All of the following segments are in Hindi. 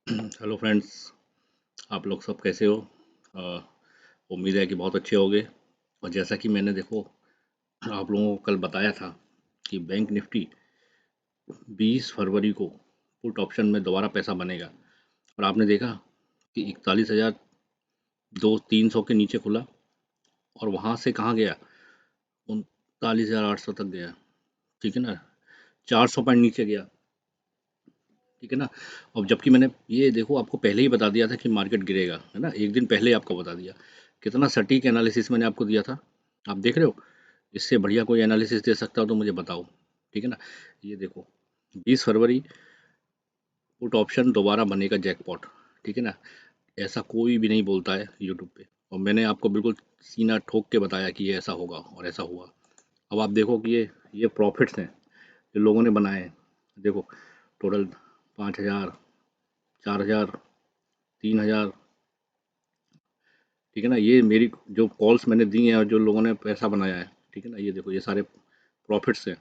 हेलो फ्रेंड्स, आप लोग सब कैसे हो? अ, उम्मीद है कि बहुत अच्छे होंगे। और जैसा कि मैंने देखो आप लोगों को कल बताया था कि बैंक निफ्टी 20 फरवरी को पुट ऑप्शन में दोबारा पैसा बनेगा। और आपने देखा कि 41,000 दो 300 के नीचे खुला और वहाँ से कहाँ गया, 39,800 तक गया। ठीक है ना, 400 पॉइंट नीचे गया। ठीक है ना। अब जबकि मैंने ये देखो आपको पहले ही बता दिया था कि मार्केट गिरेगा, है ना, एक दिन पहले ही आपको बता दिया। कितना सटीक एनालिसिस मैंने आपको दिया था, आप देख रहे हो। इससे बढ़िया कोई एनालिसिस दे सकता हो तो मुझे बताओ। ठीक है ना। ये देखो 20 फरवरी पुट ऑप्शन दोबारा बनेगा जैकपॉट। ठीक है ना। ऐसा कोई भी नहीं बोलता है यूट्यूब पे, और मैंने आपको बिल्कुल सीना ठोक के बताया कि ये ऐसा होगा और ऐसा हुआ। अब आप देखो कि ये प्रॉफिट्स हैं जो लोगों ने बनाए हैं। देखो टोटल 5,000, 4,000, 3,000। ठीक है ना, ये मेरी जो कॉल्स मैंने दी हैं और जो लोगों ने पैसा बनाया है। ठीक है ना, ये देखो ये सारे प्रॉफिट्स हैं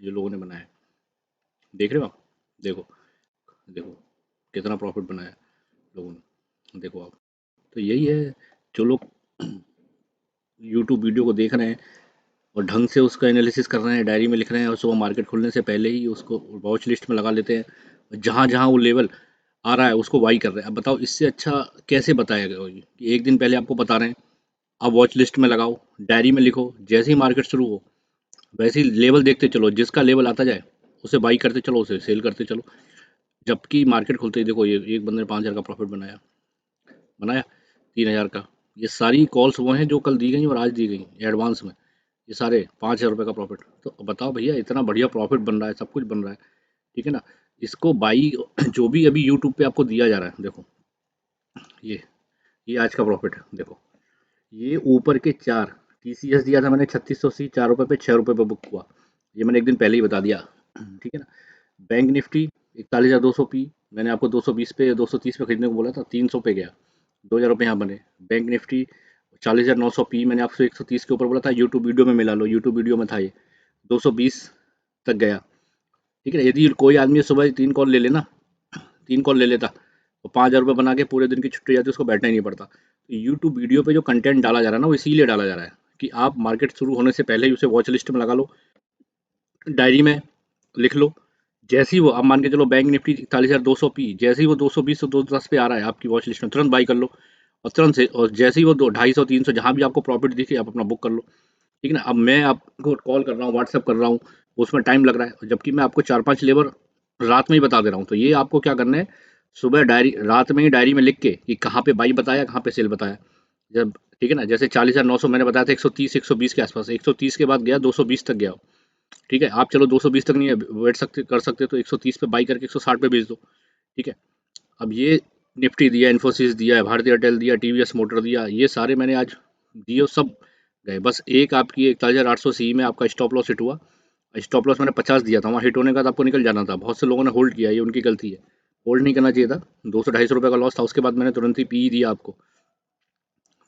जो लोगों ने बनाए हैं। देख रहे हो आप, देखो देखो कितना प्रॉफिट बनाया है लोगों ने, देखो आप। तो यही है, जो लोग यूट्यूब वीडियो को देख रहे हैं और ढंग से उसका एनालिसिस कर रहे हैं, डायरी में लिख रहे हैं और सुबह मार्केट खुलने से पहले ही उसको वॉच लिस्ट में लगा लेते हैं। जहाँ जहाँ वो लेवल आ रहा है उसको बाई कर रहे हैं। अब बताओ इससे अच्छा कैसे बताया गया होगी कि एक दिन पहले आपको बता रहे हैं, आप वॉच लिस्ट में लगाओ, डायरी में लिखो, जैसे ही मार्केट शुरू हो वैसे ही लेवल देखते चलो, जिसका लेवल आता जाए उसे बाई करते चलो, उसे सेल करते चलो। जबकि मार्केट खुलते ही देखो ये एक बंदे ने 5,000 का प्रॉफिट बनाया, बनाया 3,000 का। ये सारी कॉल्स वो हैं जो कल दी गई और आज दी गई एडवांस में। ये सारे 5,000 रुपये का प्रॉफिट। तो बताओ भैया, इतना बढ़िया प्रॉफिट बन रहा है, सब कुछ बन रहा है। ठीक है ना। इसको बाई जो भी अभी यूट्यूब पे आपको दिया जा रहा है, देखो ये ये आज का प्रॉफिट है। देखो ये ऊपर के चार टीसीएस दिया था मैंने 3680, 4 रुपये पे, 6 रुपये पे बुक हुआ। ये मैंने एक दिन पहले ही बता दिया। ठीक है ना। बैंक निफ्टी 41,200 पी, मैंने आपको 220 पे 230 पे खरीदने को बोला था, 300 पे गया, 2,000 रुपये यहाँ बने। बैंक निफ्टी 40,900 पी, मैंने आपसे 130 के ऊपर बोला था, यूट्यूब वीडियो में मिला लो, यूट्यूब वीडियो में था ये, 220 तक गया। ठीक है ना। यदि कोई आदमी सुबह 3 कॉल ले लेना, 3 कॉल ले लेता तो 5,000 रुपये बना के पूरे दिन की छुट्टी जाती, उसको बैठना ही नहीं पड़ता। तो यूट्यूब वीडियो पे जो कंटेंट डाला जा रहा है ना, वो इसीलिए डाला जा रहा है कि आप मार्केट शुरू होने से पहले ही उसे वॉच लिस्ट में लगा लो, डायरी में लिख लो। जैसे ही वो, आप मान के चलो बैंक निफ्टी 41,200 पी, जैसे ही वो 220 से 210 पे आ रहा है आपकी वॉच लिस्ट में, तुरंत बाई कर लो। और तुरंत से, और जैसे ही वो 250, 300 जहाँ भी आपको प्रॉफिट दिखे आप अपना बुक कर लो। ठीक है ना। अब मैं आपको कॉल कर रहा हूँ, व्हाट्सअप कर रहा हूँ, उसमें टाइम लग रहा है, जबकि मैं आपको 4-5 लेबर रात में ही बता दे रहा हूँ। तो ये आपको क्या करना है, सुबह डायरी, रात में ही डायरी में लिख के कि कहाँ पे बाई बताया, कहाँ पे सेल बताया। जब, ठीक है ना, जैसे 40,900 मैंने बताया था, 130 120 के आसपास, 130 के बाद गया 220 तक गया। ठीक है, आप चलो 220 तक नहीं है वेट सकते, कर सकते तो 130 पे बाई करके 160 पे बेच दो। ठीक है। अब ये निफ्टी दिया, इन्फोसिस दिया है, भारतीय एयरटेल दिया, टीवीएस मोटर दिया, ये सारे मैंने आज दिए और सब गए। बस एक आपकी 41,800 सी में आपका स्टॉप लॉस हिट हुआ। स्टॉप लॉस मैंने 50 दिया था, वहाँ हिट होने का तो आपको निकल जाना था। बहुत से लोगों ने होल्ड किया, ये उनकी गलती है, होल्ड नहीं करना चाहिए था। 200-250 रुपये का लॉस था, उसके बाद मैंने तुरंत ही पी दिया आपको।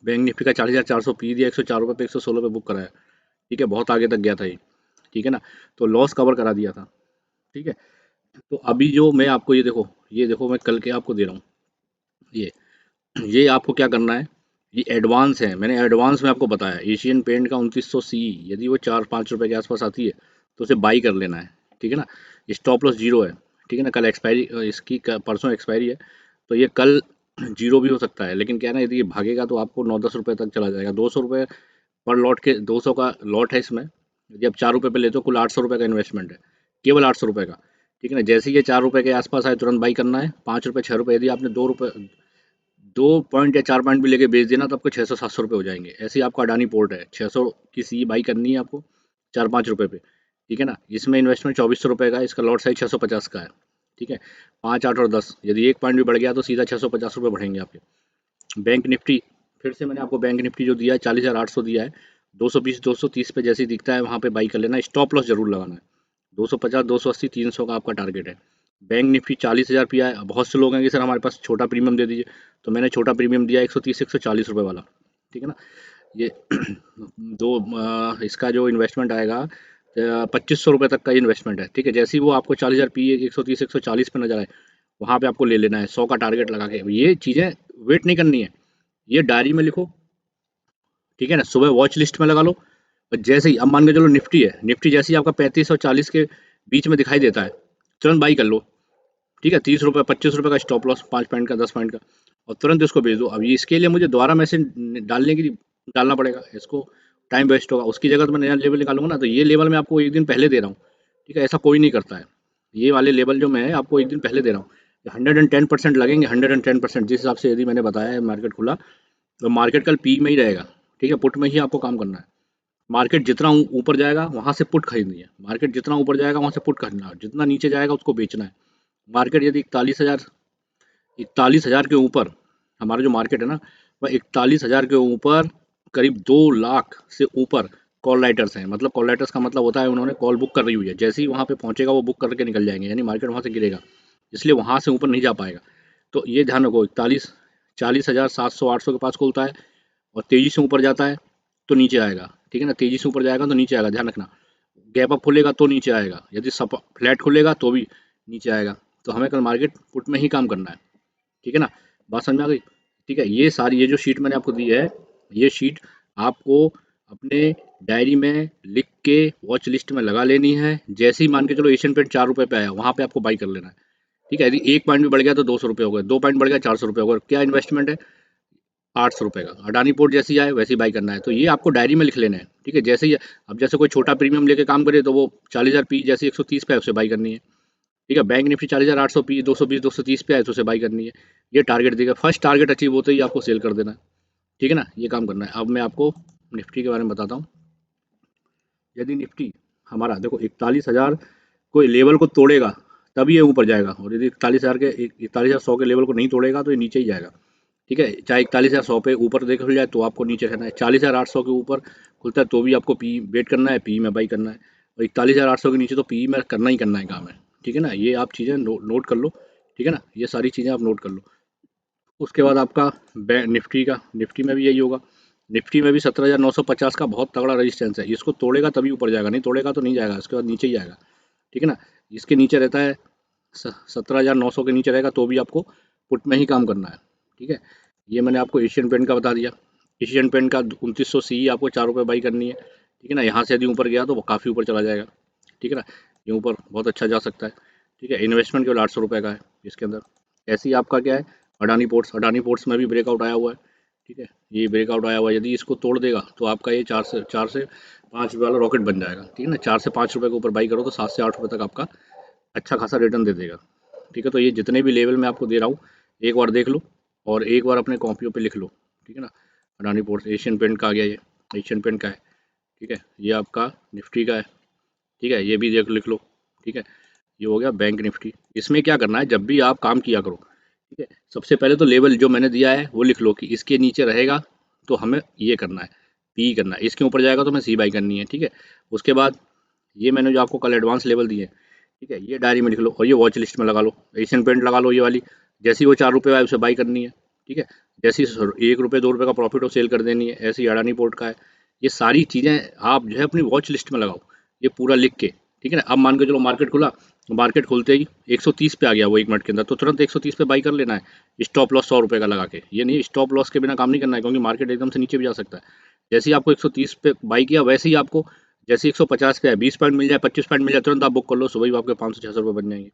बैंक निफ्टी का 40,400 पी दिया, 104 रुपये पे, 116 पे बुक कराया। ठीक है, बहुत आगे तक गया था ये। ठीक है ना। तो लॉस कवर करा दिया था। ठीक है। तो अभी जो मैं आपको, ये देखो मैं कल के आपको दे रहा हूँ। ये ये आपको क्या करना है, ये एडवांस है, मैंने एडवांस में आपको बताया। एशियन पेंट का 2900 सी, यदि वो 4-5 रुपये के आसपास आती है तो उसे बाई कर लेना है। ठीक है ना। स्टॉप लॉस जीरो है। ठीक है ना। कल एक्सपायरी इसकी, परसों एक्सपायरी है, तो ये कल जीरो भी हो सकता है। लेकिन क्या है ना, यदि ये भागेगा तो आपको 9-10 रुपये तक चला जाएगा। 200 रुपये पर लॉट के, 200 का लॉट है इसमें। यदि आप 4 रुपये पे लेते हो, कुल 800 रुपये का इन्वेस्टमेंट है, केवल 800 रुपये का। ठीक है ना। जैसे ही ये 4 रुपये के आसपास आए तुरंत बाई करना है। 5 रुपये, 6 रुपये, यदि आपने 2 रुपये, 2 पॉइंट या 4 पॉइंट भी लेके बेच देना तो आपको 600-700 रुपये हो जाएंगे। ऐसे ही आपका अडानी पोर्ट है, 600 की सी बाई करनी है आपको 4-5 रुपये पे। ठीक है ना। इसमें इन्वेस्टमेंट 2,400 रुपये का है, इसका लॉट साइज 650 का है। ठीक है। 5, 8 और 10, यदि 1 पॉइंट भी बढ़ गया तो सीधा 650 रुपये बढ़ेंगे आपके। बैंक निफ्टी, फिर से मैंने आपको बैंक निफ्टी जो दिया है 40,800 दिया है, 220 230 पे जैसे ही दिखता है वहाँ पे बाई कर लेना, स्टॉप लॉस जरूर लगाना है। 250, 280, 300 का आपका टारगेट है। बैंक निफ्टी 40,000 पी है। बहुत से लोग हैं कि सर हमारे पास छोटा प्रीमियम दे दीजिए, तो मैंने छोटा प्रीमियम दिया 130 140 रुपये वाला। ठीक है ना। ये इसका जो इन्वेस्टमेंट आएगा 2,500 रुपये तक का इन्वेस्टमेंट है। ठीक है। जैसे ही वो आपको 40,000 पी 130 140 पे नजर आए, वहाँ पे आपको ले लेना है 100 का टारगेट लगा के। ये चीज़ें वेट नहीं करनी है, ये डायरी में लिखो, ठीक है ना। सुबह वॉच लिस्ट में लगा लो, और जैसे ही अब मान के चलो निफ्टी है, निफ्टी जैसे ही आपका 35 और 40 के बीच में दिखाई देता है, तुरंत बाई कर लो, ठीक है। 30 रुपये 25 रुपये का स्टॉप लॉस, 5 पॉइंट का 10 पॉइंट का, और तुरंत इसको भेज दो। अब ये इसके लिए मुझे दोबारा मैसेज डालने की डालना पड़ेगा, इसको टाइम वेस्ट होगा। उसकी जगह तो मैं नया लेवल निकालूंगा ना, तो ये लेवल मैं आपको एक दिन पहले दे रहा हूँ, ठीक है। ऐसा कोई नहीं करता है, ये वाले लेवल जो मैं आपको एक दिन पहले दे रहा हूँ। 110% लगेंगे, 110% जिस हिसाब से यदि मैंने बताया है मार्केट खुला, तो मार्केट कल पी में ही रहेगा, ठीक है। पुट में ही आपको काम करना है। मार्केट जितना ऊपर जाएगा वहां से पुट खरीदनी है, मार्केट जितना ऊपर जाएगा वहां से पुट खरीदना है, जितना नीचे जाएगा उसको बेचना है। मार्केट यदि 41,000 के ऊपर, हमारा जो मार्केट है ना, वह 41,000 के ऊपर करीब 2 लाख से ऊपर कॉल राइटर्स हैं। मतलब कॉल राइटर्स का मतलब होता है उन्होंने कॉल बुक कर रही हुई है, जैसे ही वहां पे पहुंचेगा वो बुक करके निकल जाएंगे, यानी मार्केट वहां से गिरेगा, इसलिए वहां से ऊपर नहीं जा पाएगा। तो ये ध्यान रखो, 40,000 40,700 800 के पास खुलता है और तेजी से ऊपर जाता है तो नीचे आएगा, ठीक है ना। तेजी से ऊपर जाएगा तो नीचे आएगा, ध्यान रखना। गैप अप खुलेगा तो नीचे आएगा, यदि फ्लैट खुलेगा तो भी नीचे आएगा। तो हमें कल मार्केट पुट में ही काम करना है, ठीक है ना। बात समझ में आ गई, ठीक है। ये सारी ये जो शीट मैंने आपको दी है, ये शीट आपको अपने डायरी में लिख के वॉच लिस्ट में लगा लेनी है। जैसे ही मान के चलो एशियन पेंट 4 रुपये पे आया, वहां पे आपको बाई कर लेना है, ठीक है। यदि 1 पॉइंट भी बढ़ गया तो 200 रुपये हो गए, 2 पॉइंट बढ़ गया 400 रुपये हो गए। क्या इन्वेस्टमेंट है? 800 रुपये का। अडानी पोर्ट जैसी आए वैसे ही बाई करना है, तो ये आपको डायरी में लिख लेना है, ठीक है। जैसे ही अब जैसे कोई छोटा प्रीमियम लेके काम करे तो वो 40,000 पी जैसे 130 पे है, उसे बाई करनी है, ठीक है। बैंक निफ्टी 40,800 पी 220 230 पे आए तो उसे बाई करनी है। ये टारगेट देगा, फर्स्ट टारगेट अचीव होते ही आपको सेल कर देना है, ठीक है ना। ये काम करना है। अब मैं आपको निफ्टी के बारे में बताता हूँ। यदि निफ्टी हमारा देखो 41,000 कोई लेवल को तोड़ेगा तभी ये ऊपर जाएगा, और यदि 41,100 के लेवल को नहीं तोड़ेगा तो ये नीचे ही जाएगा, ठीक है। चाहे 41,100 पे ऊपर देख खुल जाए तो आपको नीचे रहना है, 40,800 के ऊपर खुलता है तो भी आपको पी वेट करना है, पी में बाई करना है, और 41,800 के नीचे तो पी में करना ही करना है काम है, ठीक है ना। ये आप चीज़ें नोट कर लो, ठीक है ना। ये सारी चीज़ें आप नोट कर लो। उसके बाद आपका निफ्टी में भी यही होगा। निफ्टी में भी 17,950 का बहुत तगड़ा रेजिस्टेंस है, इसको तोड़ेगा तभी ऊपर जाएगा, नहीं तोड़ेगा तो नहीं जाएगा, इसके बाद नीचे ही जाएगा, ठीक है ना। इसके नीचे रहता है 17,900 के नीचे रहेगा तो भी आपको पुट में ही काम करना है, ठीक है। ये मैंने आपको एशियन पेंट का बता दिया। एशियन पेंट का 2900 सी आपको 4 रुपये बाई करनी है, ठीक है ना। यहाँ से यदि ऊपर गया तो वो काफ़ी ऊपर चला जाएगा, ठीक है ना। ये ऊपर बहुत अच्छा जा सकता है, ठीक है। इन्वेस्टमेंट केवल 800 रुपये का है इसके अंदर। ऐसे ही आपका क्या है, अडानी पोर्ट्स में भी ब्रेकआउट आया हुआ है, ठीक है। ये ब्रेकआउट आया हुआ है, यदि इसको तोड़ देगा तो आपका ये 4 से 5 वाला रॉकेट बन जाएगा, ठीक है ना। 4 से 5 रुपये के ऊपर बाई करो तो 7 से 8 रुपये तक आपका अच्छा खासा रिटर्न दे देगा, ठीक है। तो ये जितने भी लेवल मैं आपको दे रहा हूँ, एक बार देख लो और एक बार अपने कॉपियों पे लिख लो, ठीक है ना। अडानी पोर्ट्स एशियन पेंट का आ गया, ये एशियन पेंट का है, ठीक है। ये आपका निफ्टी का है, ठीक है। ये भी देख लिख लो, ठीक है। ये हो गया बैंक निफ्टी। इसमें क्या करना है, जब भी आप काम किया करो, ठीक है, सबसे पहले तो लेवल जो मैंने दिया है वो लिख लो कि इसके नीचे रहेगा तो हमें ये करना है, पी करना है। इसके ऊपर जाएगा तो हमें सी बाई करनी है, ठीक है। उसके बाद ये मैंने जो आपको कल एडवांस लेवल दिए, ठीक है, ये डायरी में लिख लो और ये वॉच लिस्ट में लगा लो। एशियन पेंट लगा लो ये वाली, जैसे ही वो 4 रुपये आए उसे बाई करनी है, ठीक है। जैसे ही 1 रुपये 2 रुपये का प्रॉफिट हो सेल कर देनी है। ऐसे ही अडानी पोर्ट का है। ये सारी चीज़ें आप जो है अपनी वॉच लिस्ट में लगाओ, ये पूरा लिख के, ठीक है ना। अब मान के चलो मार्केट खुला, मार्केट खुलते ही 130 पे आ गया वो 1 मिनट के अंदर, तो तुरंत 130 पे बाई कर लेना है, स्टॉप लॉस 100 रुपये का लगा के। ये नहीं स्टॉप लॉस के बिना काम नहीं करना है, क्योंकि मार्केट एकदम से नीचे भी जा सकता है। जैसे ही आपको 130 पे बाई किया, वैसे ही आपको जैसे 150 पे है, 20 पॉइंट मिल जाए 25 पॉइंट मिल जाए, तुरंत आप बुक कर लो, सुबह ही आपके 500 600 रुपये बन जाएंगे।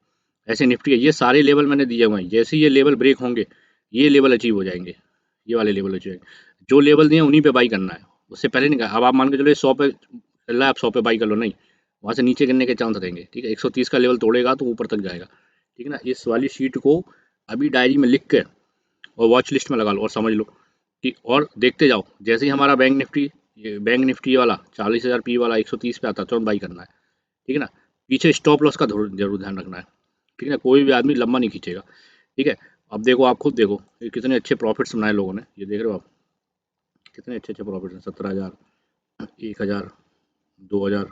ऐसे निफ्टी है, ये सारे लेवल मैंने दिए हुए हैं। जैसे ही ये लेवल ब्रेक होंगे, ये लेवल अचीव हो जाएंगे, ये वाले लेवल अचीव होंगे। जो लेवल दिए उन्हीं पे बाई करना है, उससे पहले नहीं कहा। अब आप मान के चलो 100 पे चल रहा है, आप 100 पे बाई कर लो, नहीं, वहाँ से नीचे गिरने के चांस रहेंगे, ठीक है। 130 का लेवल तोड़ेगा तो ऊपर तक जाएगा, ठीक है ना। इस वाली शीट को अभी डायरी में लिख के और वॉच लिस्ट में लगा लो और समझ लो कि, और देखते जाओ, जैसे ही हमारा बैंक निफ्टी वाला 40,000 पी वाला 130 पे आता है तुरंत बाई करना है, ठीक है ना। पीछे स्टॉप लॉस का जरूर ध्यान रखना है, ठीक है ना। कोई भी आदमी लंबा नहीं खींचेगा, ठीक है। अब देखो, आप खुद देखो ये कितने अच्छे प्रॉफिट्स बनाए लोगों ने, ये देख रहे हो आप, कितने अच्छे अच्छे प्रॉफिट्स हैं। 17,000, 1,000, 2,000,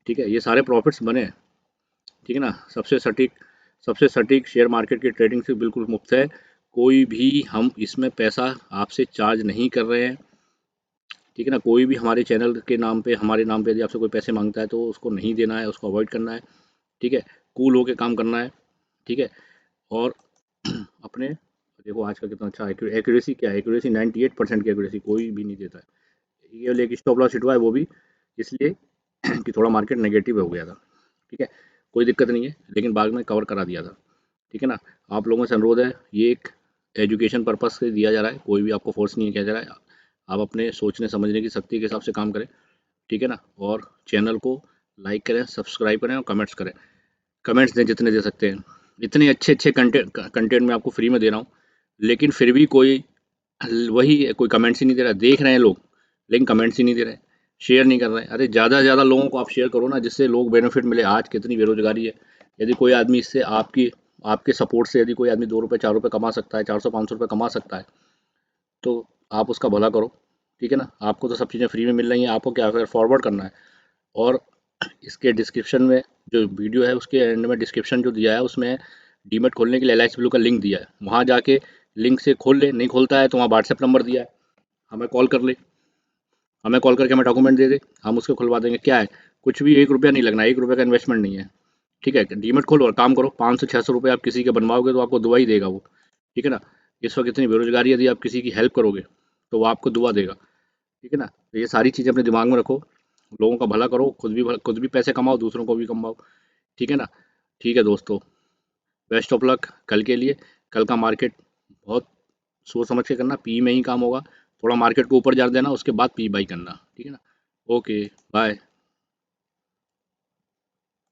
ठीक है। ये सारे प्रॉफिट्स बने हैं, ठीक है ना। सबसे सटीक शेयर मार्केट की ट्रेडिंग से बिल्कुल मुफ्त है। कोई भी हम इसमें पैसा आपसे चार्ज नहीं कर रहे हैं, ठीक है ना। कोई भी हमारे चैनल के नाम पे, हमारे नाम पे यदि आपसे कोई पैसे मांगता है तो उसको नहीं देना है, उसको अवॉइड करना है, ठीक है। कूल होके काम करना है, ठीक है। और अपने देखो आज का कितना अच्छा एक्यूरेसी, क्या है एक्यूरेसी, 98% की एक्यूरेसी कोई भी नहीं देता है। ये एक स्टॉप लॉस हिटवा है, वो भी इसलिए कि थोड़ा मार्केट नेगेटिव हो गया था। ठीक है, कोई दिक्कत नहीं है, लेकिन बाद में कवर करा दिया था। ठीक है ना। आप लोगों से अनुरोध है, ये एक एजुकेशन पर्पस से दिया जा रहा है, कोई भी आपको फोर्स नहीं किया जा रहा है। आप अपने सोचने समझने की शक्ति के हिसाब से काम करें। ठीक है ना। और चैनल को लाइक करें, सब्सक्राइब करें और कमेंट्स करें। कमेंट्स दें जितने दे सकते हैं। इतने अच्छे अच्छे कंटेंट मैं आपको फ्री में दे रहा हूँ, लेकिन फिर भी कोई वही है, कोई कमेंट्स ही नहीं दे रहा। देख रहे हैं लोग, लेकिन कमेंट्स ही नहीं दे रहे, शेयर नहीं कर रहे हैं। अरे ज़्यादा से ज़्यादा लोगों को आप शेयर करो ना, जिससे लोग बेनिफिट मिले। आज कितनी बेरोजगारी है, यदि कोई आदमी इससे आपके सपोर्ट से यदि कोई आदमी 2 रुपये 4 रुपये कमा सकता है, 400 500 रुपये कमा सकता है, तो आप उसका भला करो। ठीक है ना। आपको तो सब चीज़ें फ्री में मिल रही हैं, आपको क्या फिर फॉरवर्ड करना है। और इसके डिस्क्रिप्शन में जो वीडियो है, उसके एंड में डिस्क्रिप्शन जो दिया है, उसमें डीमेट खोलने के लिए LIC ब्लू का लिंक दिया है। वहाँ जाके लिंक से खोल ले। नहीं खोलता है तो वहाँ व्हाट्सएप नंबर दिया है, हमें कॉल कर ले। हमें कॉल करके हमें डॉक्यूमेंट दे दे, हम उसको खुलवा देंगे। क्या है, कुछ भी 1 रुपया नहीं लगना, 1 रुपये का इन्वेस्टमेंट नहीं है। ठीक है, डीमेट खोलो और काम करो। 500 600 रुपये आप किसी के बनवाओगे तो आपको दुआ ही देगा वो। ठीक है ना। इस वक्त इतनी बेरोजगारी है, यदि आप किसी की हेल्प करोगे तो वो आपको दुआ देगा। ठीक है ना। तो ये सारी चीज़ें अपने दिमाग में रखो, लोगों का भला करो, खुद भी पैसे कमाओ, दूसरों को भी कमाओ। ठीक है ना। ठीक है दोस्तों, बेस्ट ऑफ लक कल के लिए। कल का मार्केट बहुत सोच समझ के करना, पी में ही काम होगा। थोड़ा मार्केट को ऊपर जा देना, उसके बाद पी बाई करना। ठीक है ना। Okay, bye.